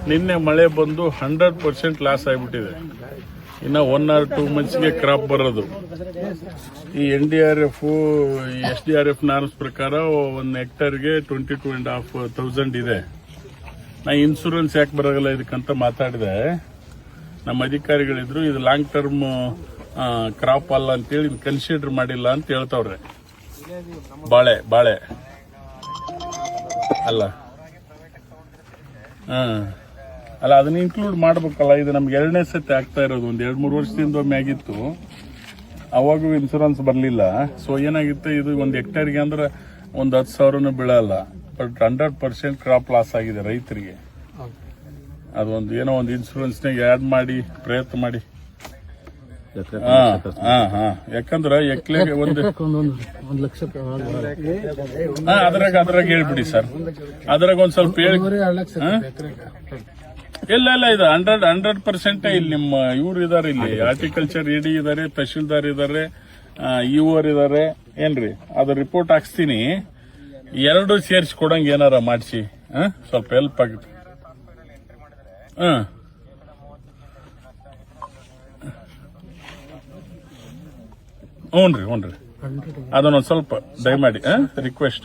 ನಿನ್ನೆ ಮಳೆ ಬಂದು 100% ಲಾಸ್ ಆಗಿಬಿಟ್ಟಿದೆ. ಇನ್ನು 1 or 2 ಮಂತ್ಸ್ಗೆ ಕ್ರಾಪ್ ಬರೋದು. ಈ NDRF SDRF ನಾರ್ಮ್ಸ್ ಪ್ರಕಾರ 1 ಹೆಕ್ಟರ್ಗೆ 22,500 ಇದೆ. ನಾ ಇನ್ಸೂರೆನ್ಸ್ ಯಾಕೆ ಬರೋಲ್ಲ ಇದಕ್ಕಂತ ಮಾತಾಡಿದೆ. ನಮ್ಮ ಅಧಿಕಾರಿಗಳಿದ್ರು ಇದು ಲಾಂಗ್ ಟರ್ಮ್ ಕ್ರಾಪ್ ಅಲ್ಲ ಅಂತೇಳಿ ಕನ್ಸಿಡರ್ ಮಾಡಿಲ್ಲ ಅಂತ ಹೇಳ್ತಾವ್ರೆ. ಬಾಳೆ ಅಲ್ಲ ಅಲ್ಲ ಅದನ್ನ ಇನ್ಕ್ಲೂಡ್ ಮಾಡ್ಬೇಕಲ್ಲ. ಇದು ನಮ್ಗೆ 2ನೇ ಸತಿ ಆಗ್ತಾ ಇರೋದು. 1-2-3 ವರ್ಷದಿಂದ ಒಮ್ಮೆ ಆಗಿತ್ತು, ಅವಾಗೂ ಇನ್ಸೂರೆನ್ಸ್ ಬರಲಿಲ್ಲ. ಸೊ ಏನಾಗುತ್ತೆ, ಇದು 1 ಹೆಕ್ಟೇರ್ಗೆ ಅಂದ್ರೆ 10,000 ಬೀಳಲ್ಲ. ಬಟ್ 100% ಕ್ರಾಪ್ ಲಾಸ್ ಆಗಿದೆ ರೈತರಿಗೆ. ಅದೊಂದು ಏನೋ ಒಂದು ಇನ್ಸೂರೆನ್ಸ್ನಾಗ ಆ್ಯಡ್ ಮಾಡಿ ಪ್ರಯತ್ನ ಮಾಡಿ. ಯಾಕಂದ್ರೆ ಎಕ್ಲೆಗೆ ಅದ್ರಾಗ ಹೇಳ್ಬಿಡಿ ಸರ್. ಅದ್ರಾಗ ಒಂದ್ ಸ್ವಲ್ಪ ಹೇಳಿ. ಇಲ್ಲ ಇದು 100% ಇಲ್ಲಿ ನಿಮ್ಮ ಇವ್ರು ಇದಾರೆ. ಇಲ್ಲಿ ಹಾರ್ಟಿಕಲ್ಚರ್ ED ಇದಾರೆ, ತಹಶೀಲ್ದಾರ್ ಇದಾರೆ, ಇಒರ್ ಇದಾರೆ. ಏನ್ರಿ ಅದ್ರ ರಿಪೋರ್ಟ್ ಹಾಕ್ಸ್ತೀನಿ. 2 ಸೇರಿಸಿ ಕೊಡಂಗ ಏನಾರ ಮಾಡಿಸಿ ಸ್ವಲ್ಪ ಹೆಲ್ಪ್ ಆಗುತ್ತೆ. ಹ್ಞೂ ರೀ ಅದನ್ನೊಂದು ಸ್ವಲ್ಪ ದಯಮಾಡಿ ರಿಕ್ವೆಸ್ಟ್.